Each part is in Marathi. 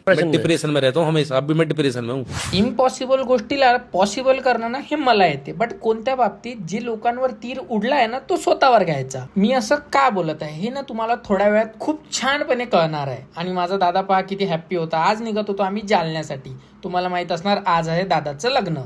मैं डिप्रेशन में रहता हूँ हमेशा, अभी मैं डिप्रेशन में हूँ. इम्पॉसिबल गोष्टीला पॉसिबल करणं ना हे मला येते, बट कोणत्या बाबतीत जे लोकांवर तीर उडलाय ना तो स्वतःवर घ्यायचा. मी असं का बोलत आहे हे ना तुम्हाला थोड्या वेळात खूप छानपणे कळणार आहे. आणि माझा दादा पहा किती हॅप्पी होता. आज निघत होतो आम्ही जालन्यासाठी. तुम्हाला माहित असणार आज आहे दादाचं लग्न.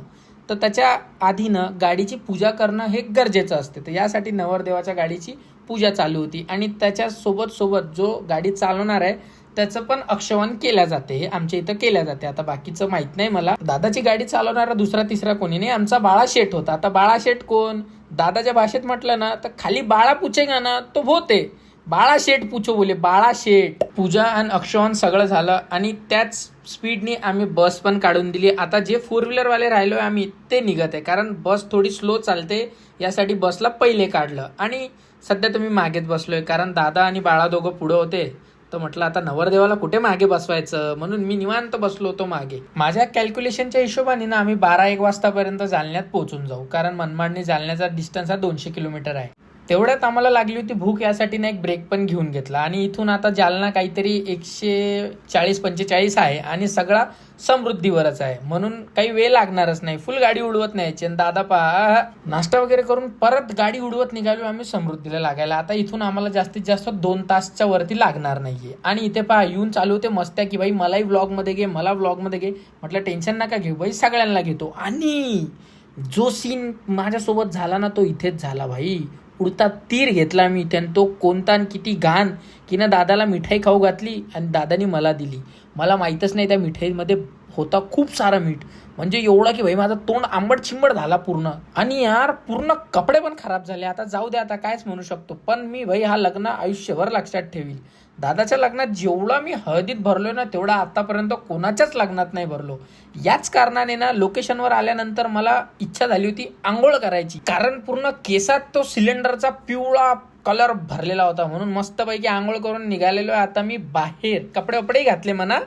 तर त्याच्या आधीनं गाडीची पूजा करणं हे गरजेचं असते. तर यासाठी नवरदेवाच्या गाडीची पूजा चालू होती आणि त्याच्या सोबत जो गाडी चालवणार आहे त्याचं पण अक्षवण केल्या जाते. हे आमच्या इथं केल्या जाते. आता बाकीचं माहित नाही मला. दादाची गाडी चालवणारा दुसरा तिसरा कोणी नाही, आमचा बाळा शेठ होता. आता बाळा शेठ कोण? दादाच्या भाषेत म्हटलं ना तर खाली बाळा पूछेगा ना तो भोते, बाळा शेठ पूछो बोले, बाळा शेठ. पूजा आणि अक्षवण सगळं झालं आणि त्याच स्पीडने आम्ही बस पण काढून दिली. आता जे फोर व्हीलरवाले राहिलोय आम्ही ते निघत आहे, कारण बस थोडी स्लो चालते यासाठी बसला पहिले काढलं. आणि सध्या तुम्ही मागेच बसलोय, कारण दादा आणि बाळा दोघं पुढे होते. तर म्हटलं आता नवरदेवाला कुठे मागे बसवायचं, म्हणून मी निवांत बसलो होतो मागे. माझ्या कॅल्क्युलेशनच्या हिशोबाने ना आम्ही 12-1 वाजतापर्यंत जालन्यात पोहोचून जाऊ, कारण मनमाडने जालन्याचा डिस्टन्स हा 200 किलोमीटर आहे. तेवढ्यात आम्हाला लागली होती भूक, यासाठी ना एक ब्रेक पण घेऊन घेतला. आणि इथून आता जालना काहीतरी 140-45 आहे आणि सगळा समृद्धीवरच आहे, म्हणून काही वेळ लागणारच नाही. फुल गाडी उडवत न्यायची. आणि दादा पहा नाश्ता वगैरे करून परत गाडी उडवत निघालो आम्ही समृद्धीला लागायला. आता इथून आम्हाला जास्तीत जास्त 2 तासच्या वरती लागणार नाहीये. आणि इथे पहा येऊन चालू होते मस्त्या की भाई मलाही व्लॉगमध्ये घे, मला व्लॉगमध्ये घे. म्हटलं टेन्शन नका घेऊ भाई, सगळ्यांना घेतो. आणि जो सीन माझ्यासोबत झाला ना तो इथेच झाला भाई. उडता तीर घेतला मी इथे. आणि तो कोणता आणि किती घाण की ना दादाला मिठाई खाऊ घातली आणि दादानी मला दिली. मला माहीतच नाही त्या मिठाईमध्ये होता खूप सारा मीठ, म्हणजे एवढा की भाई माझं तोंड आंबट चिंबट झाला पूर्ण. आणि यार पूर्ण कपडे पण खराब झाले. आता जाऊ दे, आता कायच म्हणू शकतो. पण मी भाई हा लग्न आयुष्यभर लक्षात ठेवील. दादाच्या लग्नात जेवढा मी हळदीत भरलोय ना तेवढा आतापर्यंत कोणाच्याच लग्नात नाही भरलो. याच कारणाने ना लोकेशनवर आल्यानंतर मला इच्छा झाली होती आंघोळ करायची, कारण पूर्ण केसात तो सिलेंडरचा पिवळा कलर भरलेला होता. म्हणून मस्तपैकी आंघोळ करून निघालेलो आहे आता मी बाहेर. कपडे घातले म्हणा.